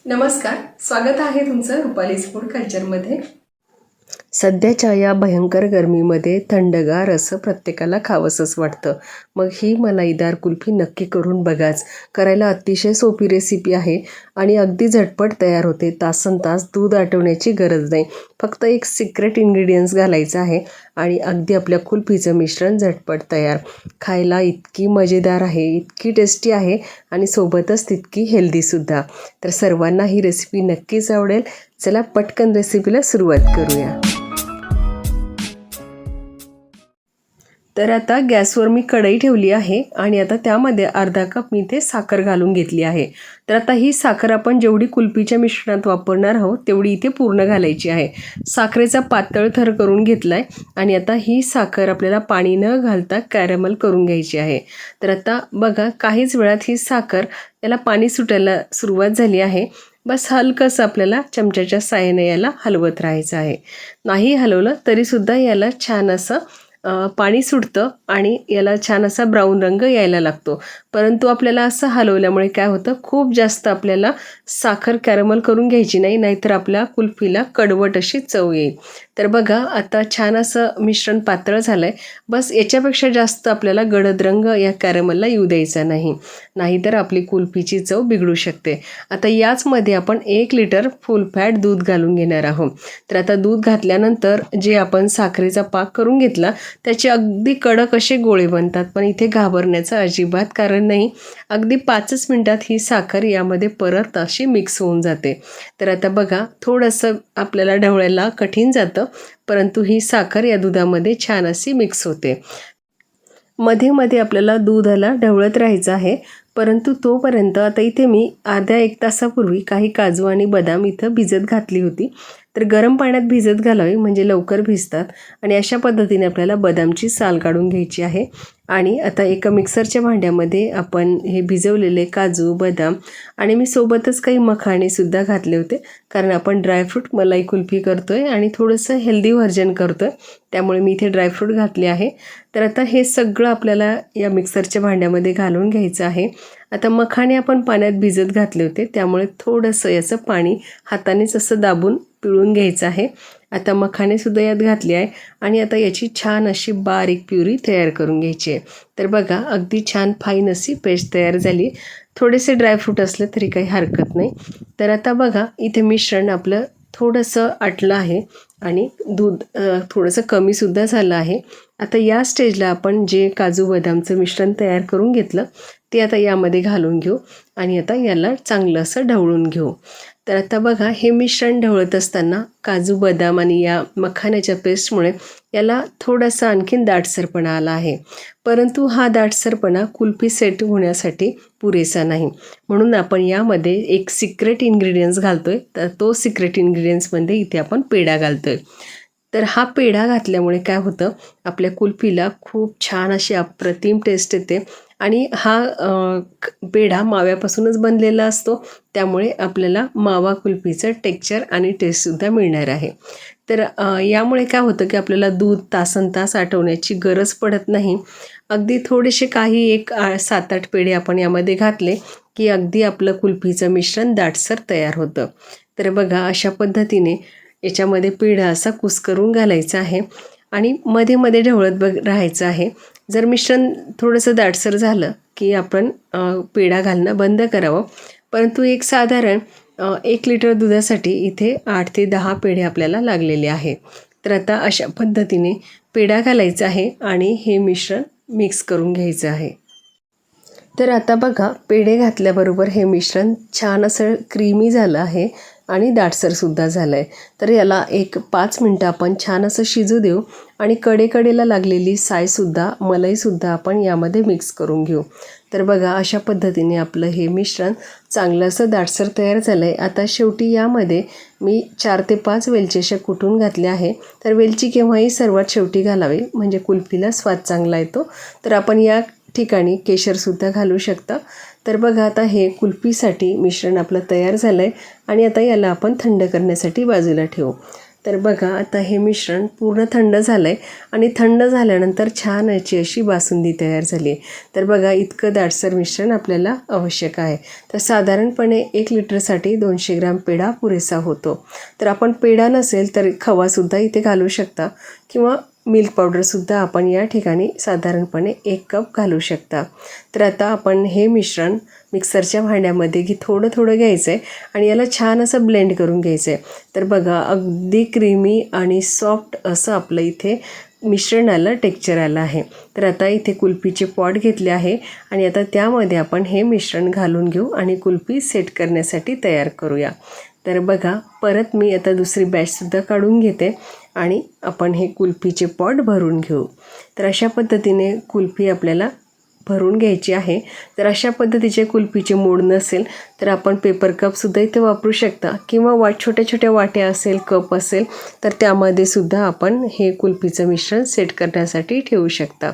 नमस्कार, स्वागत आहे तुमचं रुपालीज फूड कल्चरमध्ये। सध्याच्या या भयंकर गरमीमध्ये थंडगार असं प्रत्येकाला खावंसंच वाटतं। मग ही मलाईदार कुल्फी नक्की करून बघाच। करायला अतिशय सोपी रेसिपी आहे आणि अगदी झटपट तयार होते। तासनतास दूध आटवण्याची गरज नाही, फक्त एक सिक्रेट इन्ग्रेडियंट्स घालायचं आहे आणि अगदी आपल्या कुल्फीचं मिश्रण झटपट तयार। खायला इतकी मजेदार आहे, इतकी टेस्टी आहे आणि सोबतच तितकी हेल्दीसुद्धा। तर सर्वांना ही रेसिपी नक्कीच आवडेल। चला पटकन रेसिपीला सुरुवात करूया। तर आता गॅसवर मी कढई ठेवली आहे आणि आता त्यामध्ये अर्धा कप मी इथे साखर घालून घेतली आहे। तर आता ही साखर आपण जेवढी कुल्फीच्या मिश्रणात वापरणार आहोत तेवढी इथे पूर्ण घालायची आहे। साखरेचा पातळ थर करून घेतलाय आणि आता ही साखर आपल्याला पाणी न घालता कॅरमल करून घ्यायची आहे। तर आता बघा, काहीच वेळात ही साखर याला पाणी सुटायला सुरुवात झाली आहे। बस हलकंसं आपल्याला चमच्याच्या साहाय्याने याला हलवत राहायचं आहे। नाही हलवलं तरीसुद्धा याला छान असं पाणी सुटतं आणि याला छान असा ब्राऊन रंग यायला लागतो। परंतु आपल्याला असं हलवल्यामुळे काय होतं, खूप जास्त आपल्याला साखर कॅरमल करून घ्यायची नाही, नाहीतर आपल्या कुल्फीला कडवट अशी चव येईल। तर बघा, आता छान असं मिश्रण पातळ झालं आहे। बस याच्यापेक्षा जास्त आपल्याला गडद रंग या कॅरमलला येऊ द्यायचा नाही, नाहीतर आपली कुल्फीची चव बिघडू शकते। आता याचमध्ये आपण 1 लिटर फुल फॅट दूध घालून घेणार आहोत। तर आता दूध घातल्यानंतर जे आपण साखरेचा पाक करून घेतला त्याचे अगदी कडक असे गोळे बनतात, पण इथे घाबरण्याचं अजिबात कारण नाही। अगदी 5च मिनिटात ही साखर यामध्ये परत अशी मिक्स होऊन जाते। तर आता बघा, थोडंसं आपल्याला ढवळायला कठीण जातं, परंतु ही साखर या दुधामध्ये छान अशी मिक्स होते। मध्ये मध्ये आपल्याला दुधाला ढवळत राहायचं आहे, परंतु तोपर्यंत आता इथे मी अर्ध्या 1 तासापूर्वी काही काजू आणि बदाम इथं भिजत घातली होती। तर गरम पाण्यात भिजत घालावी म्हणजे लवकर भिजतात आणि अशा पद्धतीने आपल्याला बदामची साल काढून घ्यायची आहे। आणि आता एका मिक्सरच्या भांड्यामध्ये आपण हे भिजवलेले काजू, बदाम आणि मी सोबतच काही मखाणेसुद्धा घातले होते, कारण आपण ड्रायफ्रूट मलाई कुल्फी करतोय आणि थोडंसं हेल्दी व्हर्जन करतोय, त्यामुळे मी इथे ड्रायफ्रूट घातले आहे। तर आता हे सगळं आपल्याला या मिक्सरच्या भांड्यामध्ये घालून घ्यायचं आहे। आता मखाणे आपण पाण्यात भिजत घातले होते, त्यामुळे थोडंसं याचं पाणी हातानेच असं दाबून पिळून घ्यायचं आहे। आता मखाणेसुद्धा यात घातले आहे आणि आता याची छान अशी बारीक प्युरी तयार करून घ्यायची आहे। तर बघा, अगदी छान फाईन अशी पेस्ट तयार झाली। थोडेसे ड्रायफ्रूट असले तरी काही हरकत नाही। तर आता बघा, इथे मिश्रण आपलं थोडंसं आटलं आहे आणि दूध थोडंसं कमीसुद्धा झालं आहे। आता या स्टेजला आपण जे काजू बदामचं मिश्रण तयार करून घेतलं ते आता यामध्ये घालून घेऊ आणि आता याला चांगलं असं ढवळून घेऊ। तर आता बघा, हे मिश्रण ढवळत असताना काजू बदाम आणि या मखाण्याच्या पेस्टमुळे याला थोडासा आणखीन दाटसरपणा आला आहे, परंतु हा दाटसरपणा कुल्फी सेट होण्यासाठी पुरेसा नाही, म्हणून आपण यामध्ये एक सिक्रेट इन्ग्रेडियंट्स घालतोय। तर तो सिक्रेट इन्ग्रेडियंट्समध्ये इथे आपण पेढा घालतोय। तर हा पेढा घातल्यामुळे काय होतं, आपल्या कुल्फीला खूप छान अशी अप्रतिम टेस्ट येते आणि हा पेढा माव्यापासूनच बनलेला असतो, त्यामुळे आपल्याला मावा कुल्फीचं टेक्स्चर आणि टेस्टसुद्धा मिळणार आहे। तर यामुळे काय होतं की आपल्याला दूध तासनतास आटवण्याची गरज पडत नाही। अगदी थोडेसे काही 7-8 पेढे आपण यामध्ये घातले की अगदी आपलं कुल्फीचं मिश्रण दाटसर तयार होतं। तर बघा, अशा पद्धतीने याच्यामध्ये पेढा असा कुस्करून घालायचा आहे आणि मध्ये मध्ये ढवळत राहायचं आहे। जर मिश्रण थोडंसं दाटसर झालं की आपण पेढा घालणं बंद करावं, परंतु एक साधारण 1 लिटर दुधासाठी इथे 8 ते 10 पेढे आपल्याला लागलेले आहे। तर आता अशा पद्धतीने पेढा घालायचा आहे आणि हे मिश्रण मिक्स करून घ्यायचं आहे। तर आता बघा, पेढे घातल्याबरोबर हे मिश्रण छान असं क्रीमी झालं आहे आणि दाटसरसुद्धा झालं आहे। तर याला एक 5 मिनटं आपण छान असं शिजू देऊ आणि कडेकडेला लागलेली सायसुद्धा मलईसुद्धा आपण यामध्ये मिक्स करून घेऊ। तर बघा, अशा पद्धतीने आपलं हे मिश्रण चांगलं असं दाटसर तयार झालं आहे। आता शेवटी यामध्ये मी 4 ते 5 वेलची अशा कुटून घातल्या आहे। तर वेलची केव्हाही सर्वात शेवटी घालावी, म्हणजे कुल्फीला स्वाद चांगला येतो। तर आपण या ठिकाणी केशरसुद्धा घालू शकता। तर बघा, आता हे कुल्फीसाठी मिश्रण आपलं तयार झालं आहे आणि आता याला आपण थंड करण्यासाठी बाजूला ठेवू। तर बघा आता हे मिश्रण पूर्ण थंड झालं आहे आणि थंड झाल्यानंतर छान याची अशी बासुंदी तयार झाली आहे. तर बघा इतकं दाटसर मिश्रण आपल्याला आवश्यक आहे. तर साधारणपणे 1 लिटरसाठी 200 ग्राम पेढा पुरेसा होतो. तर आपण पेढा नसेल तर खवासुद्धा इथे घालू शकता किंवा मिल्क पावडरसुद्धा आपण या ठिकाणी साधारणपणे 1 कप घालू शकता. तर आता आपण हे मिश्रण मिक्सरच्या भांड्यामध्ये थोडं थोडं घ्यायचं आहे आणि याला छान असं ब्लेंड करून घ्यायचं आहे. तर बघा अगदी क्रीमी आणि सॉफ्ट असं आपलं इथे मिश्रण आलं, टेक्स्चर आलं आहे. तर आता इथे कुल्फीचे पॉट घेतले आहे आणि आता त्यामध्ये आपण हे मिश्रण घालून घेऊ आणि कुल्फी सेट करण्यासाठी तयार करूया. तर बघा परत मी आता दुसरी बॅचसुद्धा काढून घेते आणि आपण हे कुल्फीचे पॉट भरून घेऊ. तर अशा पद्धतीने कुल्फी आपल्याला भरून घ्यायची आहे. तर अशा पद्धतीचे कुल्फीचे मोड नसेल तर आपण पेपर कपसुद्धा इथे वापरू शकता किंवा छोट्या छोट्या वाट्या असेल, कप असेल तर त्यामध्ये सुद्धा आपण हे कुल्फीचं मिश्रण सेट करण्यासाठी ठेवू शकता.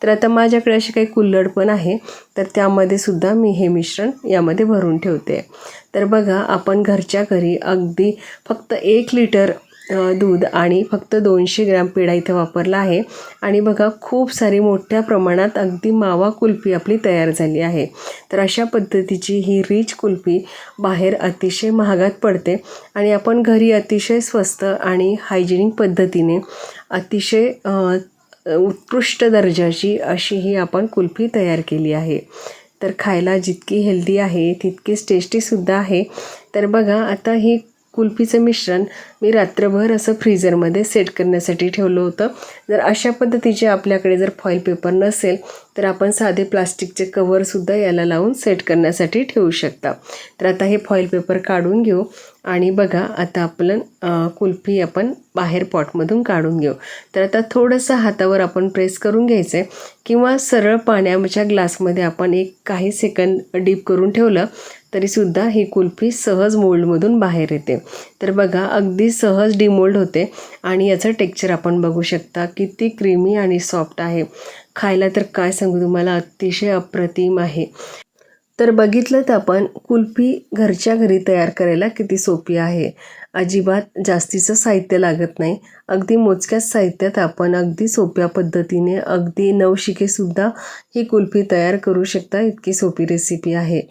तर आता माझ्याकडे अशी काही कुल्हड पण आहे तर त्यामध्ये सुद्धा मी हे मिश्रण यामध्ये भरून ठेवते. तर बघा आपण घरच्या घरी अगदी फक्त 1 लिटर दूध आणि फक्त 200 ग्रॅम पेढा इथे वापरला आहे आणि बघा खूप सारी मोठ्या प्रमाणात अगदी मावा कुल्फी आपली तयार झाली आहे. तर अशा पद्धतीची ही रिच कुल्फी बाहेर अतिशय महागात पडते आणि आपण घरी अतिशय स्वस्त आणि हायजेनिक पद्धतीने अतिशय उत्कृष्ट दर्जाची अशी ही आपण कुल्फी तयार केली आहे. तर खायला जितकी हेल्दी आहे तितकीच टेस्टीसुद्धा आहे. तर बघा आता ही कुल्फीचं मिश्रण मी रात्रभर असं फ्रीझरमध्ये सेट करण्यासाठी ठेवलं होतं. जर अशा पद्धतीचे आपल्याकडे जर फॉईल पेपर नसेल तर आपण साधे प्लास्टिकचे कवरसुद्धा याला लावून सेट करण्यासाठी ठेवू शकता. तर आता हे फॉईल पेपर काढून घेऊ आणि बघा आता आपलं कुल्फी आपण बाहेर पॉटमधून काढून घेऊ. तर आता थोडंसं हातावर आपण प्रेस करून घ्यायचं आहे किंवा सरळ पाण्याच्या ग्लासमध्ये आपण काही सेकंद डीप करून ठेवलं तरीसुद्धा ही कुल्फी सहज मोल्डमधून बाहेर येते. तर बघा अगदी सहज डिमोल्ड होते आणि याचं टेक्स्चर आपण बघू शकता किती क्रीमी आणि सॉफ्ट आहे. खायला तर काय सांगू तुम्हाला अतिशय अप्रतिम आहे. तर बघितलं तर आपण कुल्फी घरच्या घरी तयार करायला किती सोपी आहे. अजिबात जास्तीचं साहित्य लागत नाही. अगदी मोजक्याच साहित्यात आपण अगदी सोप्या पद्धतीने अगदी नवशिकेसुद्धा ही कुल्फी तयार करू शकता. इतकी सोपी रेसिपी आहे.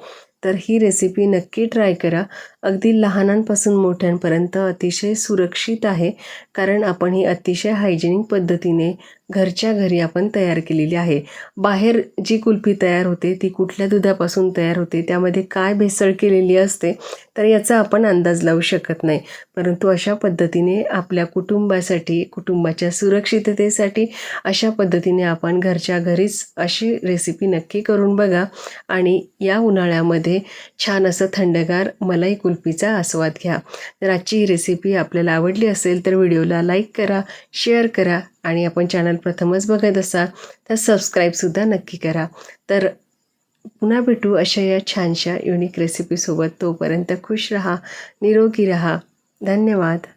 तर ही रेसिपी नक्की ट्राय करा. अगदी लहानांपासून मोठ्यांपर्यंत अतिशय सुरक्षित आहे कारण आपण ही अतिशय हायजेनिक पद्धतीने घरच्या घरी आपण तयार केलेली आहे. बाहेर जी कुल्फी तयार होते ती कुठल्या दुधापासून तयार होते, त्यामध्ये काय भेसळ केलेली असते तर याचा आपण अंदाज लावू शकत नाही. परंतु अशा पद्धतीने आपल्या कुटुंबासाठी, कुटुंबाच्या सुरक्षिततेसाठी अशा पद्धतीने आपण घरच्या घरीच अशी रेसिपी नक्की करून बघा आणि या उन्हाळ्यामध्ये छान असं थंडगार मलाई कुल्फीचा आस्वाद घ्या. तर आजची ही रेसिपी आपल्याला आवडली असेल तर व्हिडिओला लाईक करा, शेअर करा आणि आपण चॅनल प्रथमच बघत असाल तर सबस्क्राईबसुद्धा नक्की करा. तर पुन्हा भेटू अशा या छानशा युनिक रेसिपीसोबत. तोपर्यंत खुश रहा, निरोगी रहा. धन्यवाद.